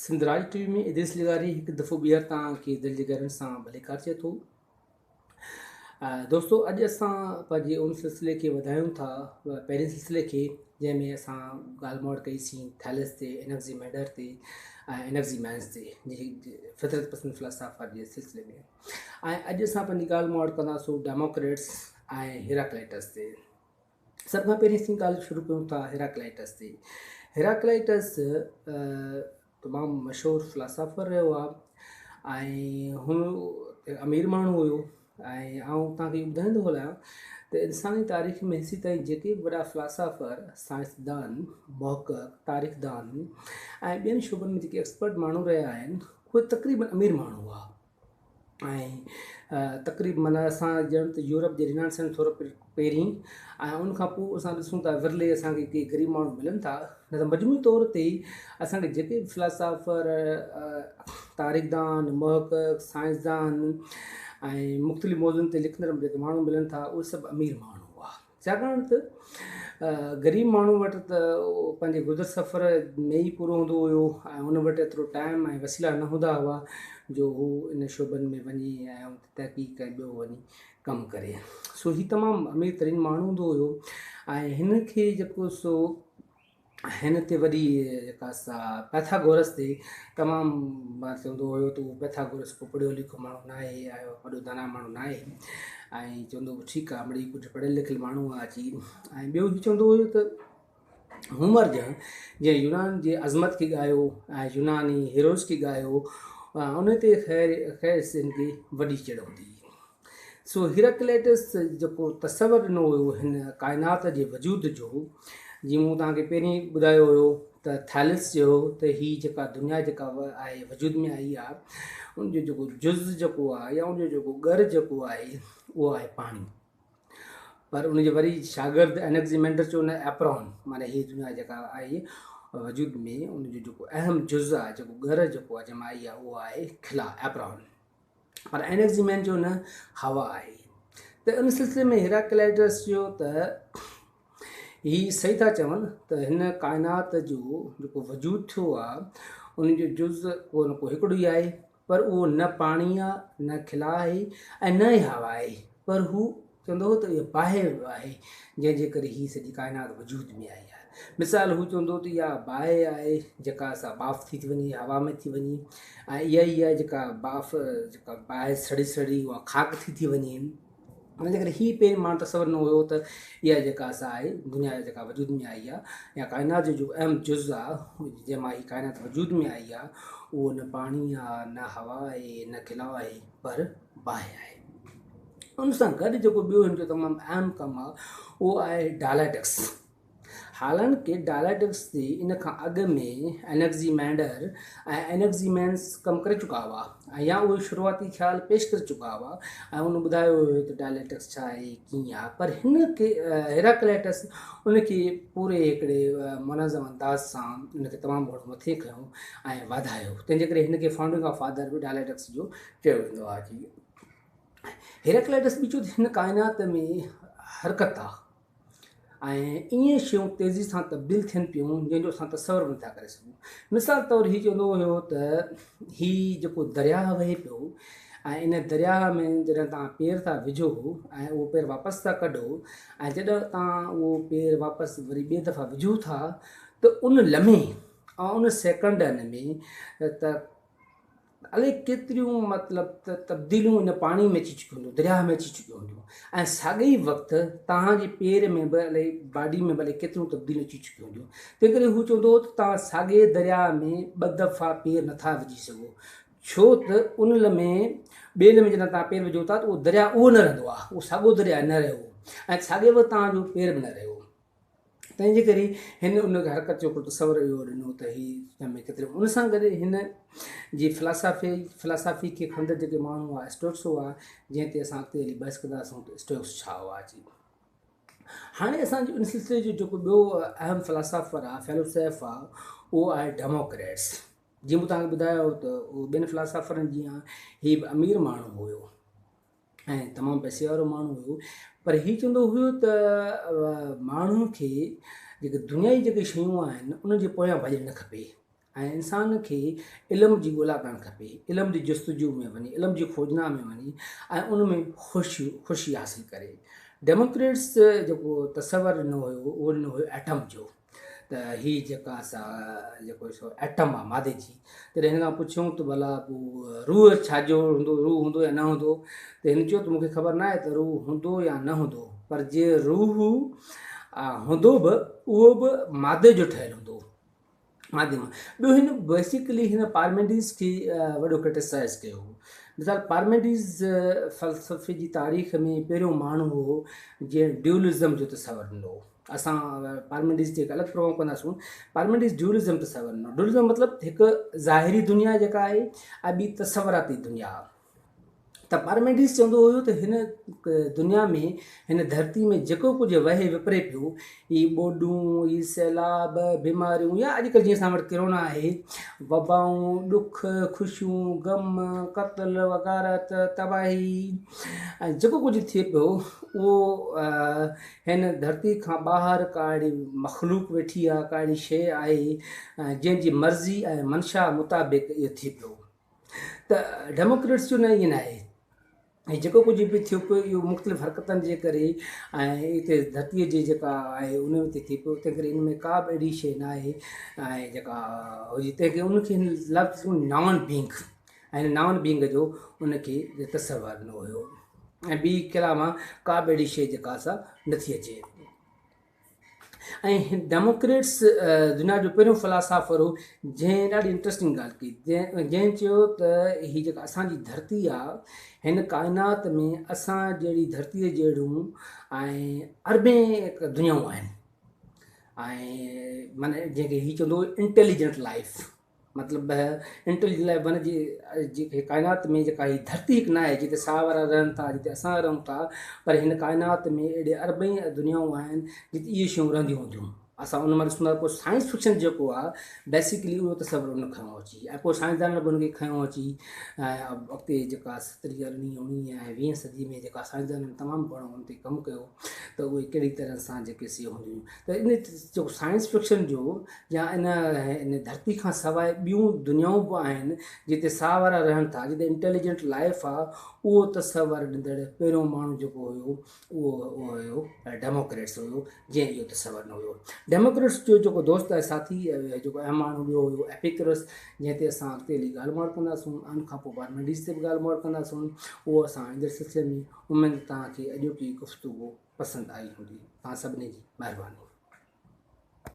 Sindhraj TV में इद्रिस लिगारी एक दफ़ो ॿीहर तव्हांखे दिलि जे गहरनि सां भले कारजे थो। दोस्तो अॼु असां पंहिंजे उन सिलसिले खे वधायूं था, पहिरें सिलसिले खे जंहिंमें असां ॻाल्हि मौड़ कईसीं थैलिस ते, एनर्जी मैटर ते ऐं एनर्जी मैन्स ते, जेकी फितरत पसंद फ़िलासफ़ा जे सिलसिले में। ऐं अॼु असां पंहिंजी ॻाल्हि मौड़ कंदासीं डेमोक्रेट्स ऐं हेराक्लाइटस ते। सभ खां पहिरीं असीं ॻाल्हि शुरू कयूं था हेराक्लाइटस ते। हेराक्लाइटस तमामु मशहूरु फ़िलासफ़र रहियो आहे ऐं हू अमीर माण्हू हुयो। ऐं आउं तव्हांखे ॿुधाईंदो हलां त इंसानी तारीख़ में हेसि ताईं जेके बि वॾा फ़िलासफ़र, साइंसदान, मुहक़क़, तारीख़दान ऐं ॿियनि शोबनि में जेके एक्सपर्ट माण्हू रहिया आहिनि उहे तक़रीबन अमीर माण्हू हुआ। ऐं तक़रीबन माना असां ॼण त यूरोप जे रिनाइंसेंस थोरो पहिरीं ऐं उनखां पोइ असां ॾिसूं था विरले असांखे के ग़रीब माण्हू मिलनि था। न त मजमूई तौर ते असांखे जेके बि फ़िलासफ़र, तारीख़दान, मुहक़क़, साइंसदान ऐं मुख़्तलिफ़ मौज़ुअनि ते लिखंदड़ जेके माण्हू मिलनि था उहे सभु अमीर माण्हू हुआ। छाकाणि त ग़रीब माण्हू वटि त पंहिंजे गुज़र सफ़र में ई पूरो हूंदो हुयो ऐं उन वटि एतिरो टाइम ऐं वसीला न हूंदा हुआ जो हू इन शोबनि में वञी ऐं तहक़ीक़ ऐं ॿियो वञी कमु करे। सो हीउ तमामु अमीर तरीन माण्हू हूंदो हुयो ऐं हिन खे जेको सो हिन ते वरी जेका सा पैथागोरस ते तमामु चवंदो हुयो त उहो पैथागोरस को पढ़ियो लिखियो माण्हू न आहे ऐं वॾो दाना माण्हू न आहे ऐं चवंदो हुओ ठीकु आहे मिड़ई कुझु पढ़ियल लिखियल माण्हू आहे अची। ऐं ॿियो हीउ चवंदो हुयो त हुमर ॼण जीअं यूनान जे अज़मत खे ॻायो ऐं यूनानी हीरोज़ खे ॻायो उन ते ख़ैर हिन खे वॾी चिड़ हूंदी। सो हेराक्लाइटस जेको तसवर ॾिनो हुयो हिन काइनात जे वजूद जो, जीअं मूं तव्हांखे पहिरीं ॿुधायो हुयो त थैलिस जो त हीअ जेका दुनिया जेका आहे वजूद में आई आहे उनजो जेको जुज़ जेको आहे या उनजो जेको ॻर जेको आहे उहो आहे पाणी। पर उनजे वरी शागिर्द एनेक्ज़िमेंडर चयो न एप्रॉन, माना हीअ दुनिया जेका आई वजूद में उनजो जेको अहम जुज़ आहे, जेको ॻर जेको आहे जंहिंमां आई आहे उहो आहे खिला एप्रॉन। पर एनेक्ज़िमेंट जो न हवा आहे। त उन सिलसिले में हेराक्लाइटस चयो त हीअ सही था चवनि त हिन काइनात जो जेको वजूद थियो आहे उनजो जुज़ को न को हिकिड़ो ई आहे, पर उहो न पाणी आहे, न खिला आहे ऐं न ई हवा आहे, पर हू चवंदो हुओ त इहो बाहि आहे जंहिंजे करे हीअ सॼी काइनात वजूद में आई आहे। मिसाल हू चवंदो त इहा बाहि आहे जेका असां बाफ़ थी वञे, हवा में थी वञे ऐं इहा ई आहे जेका बाफ़ जेका बाहि सड़ी सड़ी उहा खाक थी वञे। हिन करे हीअ पहिरीं मां तसवर न हुयो त इहा जेका असां आहे दुनिया जेका वजूद में आई आहे या काइनात जो अहम जुज़ आहे जंहिंमां हीअ काइनात वजूद में आई आहे उहो न पाणी आहे, न हवा आहे, न खिलाउ आहे, पर बाहि आहे। उन सां गॾु जेको ॿियो हिन जो तमामु अहम कमु आहे उहो आहे डायलैक्टिक्स। हालांकि डायलैक्टिक्स ते इन खां अॻु में एनेक्ज़िमेंडर ऐं एनेक्ज़िमेंस कमु करे चुका हुआ ऐं या उहे शुरूआती ख़्याल पेश करे चुका हुआ ऐं उन ॿुधायो हुयो त डायलैक्टिक्स छा आहे, कीअं आहे। पर हिन खे हेराक्लाइटस उनखे पूरे हिकिड़े मुनज़्ज़म अंदाज़ सां उनखे तमामु घणो मथे खयों ऐं वधायो। तंहिंजे करे हिन खे फाउंडिंग ऑफ फादर बि डायलैक्टिक्स जो चयो वेंदो आहे। हेराक्लाइटस बि चयो त हिन काइनात में हरकत आहे ऐं ईअं शयूं तेज़ी सां तब्दील थियनि पियूं जंहिंजो असां तसवर बि नथा करे सघूं। मिसाल तौरु हीअ चवंदो हुयो त हीअ जेको दरिया वहे पियो ऐं इन दरिया में जॾहिं तव्हां पेर था विझो ऐं उहो पेर वापसि था कढो ऐं जॾहिं तव्हां उहो पेर वापसि वरी ॿिए दफ़ा विझो था त उन लम्हे ऐं उन सेकंडनि में त अलाए केतिरियूं मतिलबु त तब्दीलियूं इन पाणी में अची चुकियूं हूंदियूं, दरिया में अची चुकियूं हूंदियूं ऐं साॻे ई वक़्तु तव्हांजे पेर में बि अलाए बॉडी में भले केतिरियूं तब्दीलियूं अची चुकियूं हूंदियूं। तंहिं करे हू चवंदो हुओ त तव्हां साॻे दरिया में ॿ दफ़ा पेर नथा विझी सघो, छो त उन लम्हे ॿिए लम्हे जॾहिं तव्हां पेर विझो था त उहो दरिया उहो न रहंदो आहे, उहो साॻियो दरिया न रहियो ऐं साॻे वक़्तु तव्हांजो पेर बि न रहियो। तंहिंजे करे हिन उन हरकत जो हिकिड़ो तसवर इहो ॾिनो त हीअ में केतिरे। उन सां गॾु हिन जी फ़िलासफ़ी खे खंड जेके माण्हू आहे स्टोक्स हुआ, जंहिं ते असां अॻिते हली बहस कंदासीं त स्टोक्स छा हुआ जी। हाणे असांजो इन सिलसिले जो जेको ॿियो अहम फ़िलासफ़र आहे, फ़िलोसोफ़ आहे, उहो आहे डेमोक्रेट्स। जीअं मूं तव्हांखे ॿुधायो त उहो ॿियनि फ़िलासफ़रनि जीअं हीअ बि अमीर माण्हू हुयो ऐं तमामु पैसे वारो माण्हू हुयो, पर हीअ चवंदो हुयो त माण्हू खे जेके दुनिया जी जेके शयूं आहिनि उनजे पोयां भॼणु न खपे ऐं इंसान खे इल्म जी ॻोल्हा करणु खपे, इल्म जी जस्तजू में वञे, इल्म जी खोजना में वञे ऐं उन में ख़ुशी हासिलु करे। डेमोक्रेट्स जेको तसवर ॾिनो हुयो उहो ॾिनो हुयो एटम जो, त हीअ जेका असां जेको एटम आहे मादे जी, तॾहिं हिन खां पुछूं त भला पोइ रूह छाजो हूंदो, रूह हूंदो या न हूंदो, त हिन चयो त मूंखे ख़बर न आहे त रूह हूंदो या न हूंदो, पर जे रूह हूंदो बि उहो बि मादे जो ठहियलु हूंदो, मादे मां। ॿियो हिन बेसिकली हिन पार्मेनिडिस खे वॾो क्रिटिसाइज़ कयो हो। मिसाल पार्मेनिडिस फ़लसफ़े जी तारीख़ में पहिरियों माण्हू हो जंहिं ड्यूलिज़म जो तसवर ॾिनो हो। असां पार्मेनिडिस जे अलॻि प्रोग्राम कंदासूं। पार्मेनिडिस ड्यूलिज़म तसवर ॾिनो। ड्यूलिज़म मतिलबु हिकु ज़ाहिरी दुनिया जेका आहे ऐं ॿी तसवराती दुनिया। त पार्मेनिडिस चवंदो हुयो त हिन दुनिया में, हिन धरती में जेको कुझु वहे विपरे पियो, ही ॿोॾूं, ही सैलाब, बीमारियूं, या अॼुकल्ह जीअं असां वटि किरोना आहे, वबाऊं, ॾुख, ख़ुशियूं, ग़म, क़तल, वग़ारत, तबाही, ऐं जेको कुझु थिए पियो उहो हिन धरती खां ॿाहिरि काड़ी मख़लूक वेठी आहे, काड़ी शइ आहे जंहिंजी मर्ज़ी ऐं मंशा मुताबिक़ इहो थिए पियो। त डेमोक्रेट्स जो न ईअं न आहे, ऐं जेको कुझु बि थियो पियो इहो मुख़्तलिफ़ हरकतनि जे करे ऐं हिते धरतीअ जी जेका आहे उन ते थिए पियो, तंहिं करे इन में का बि अहिड़ी शइ न आहे ऐं जेका हुजे, तंहिं करे उनखे लफ़्ज़ नॉन बीइंग, ऐं नॉन बीइंग जो उनखे तसवर ॾिनो हुयो। ऐं ॿी कलाम का बि अहिड़ी शइ जेका असां नथी अचे। ऐं डेमोक्रेट्स दुनिया जो पहिरियों फ़िलासफ़र हो जंहिं ॾाढी इंट्रस्टिंग ॻाल्हि कई, जंहिं चयो त हीअ जेका असांजी धरती आहे, हिन काइनात में असां जहिड़ी धरतीअ जहिड़ियूं ऐं अरबें दुनियाऊं आहिनि, ऐं माना जंहिंखे हीअ चवंदो हुओ इंटेलिजेंट लाइफ, मतिलबु इंटेलिजेंट लाइफ माना जेके काइनात में जेका हीअ धरती हिकु न आहे जिते साह वारा रहनि था, जिते असां रहूं था, पर हिन काइनात में अहिड़े अरबई दुनियाऊं आहिनि जिते इहे शयूं रहंदियूं हूंदियूं। असां उन महिल ॾिसंदा पोइ साइंस फिक्शन जेको आहे बेसिकली उहो तसवर उन खयों अची, ऐं पोइ साइंसदान बि उनखे खयों अची, ऐं अॻिते जेका 17वीं 18वीं 19वीं ऐं 20वीं सदी में जेका साइंसदाननि तमामु घणो उन ते कमु कयो, त उहे कहिड़ी तरह सां जेके से हूंदियूं। त इन जेको साइंस फिक्शन जो या इन धरती खां सवाइ ॿियूं दुनियाऊं बि आहिनि जिते साह वारा रहनि था, जिते इंटेलिजेंट लाइफ आहे, उहो तसवर ॾींदड़ पहिरियों माण्हू जेको हुयो उहो हुयो डेमोक्रेट्स हुयो, जंहिं इहो तसवर न हुयो। डेमोक्रेट्स जो जेको दोस्त आहे साथी जेको अहम माण्हू ॿियो हुयो एपिक्रस, जंहिं ते असां अॻिते हली ॻाल्हि ॿोड़ कंदासूं, उन खां पोइ पार्मेनिडिस ते बि ॻाल्हि ॿोड़ कंदासूं। उहो असां ईंदड़ सिलसिले में उमेदु तव्हांखे अॼोकी गुफ़्तगू पसंदि आई हूंदी। तव्हां सभिनी जी महिरबानी।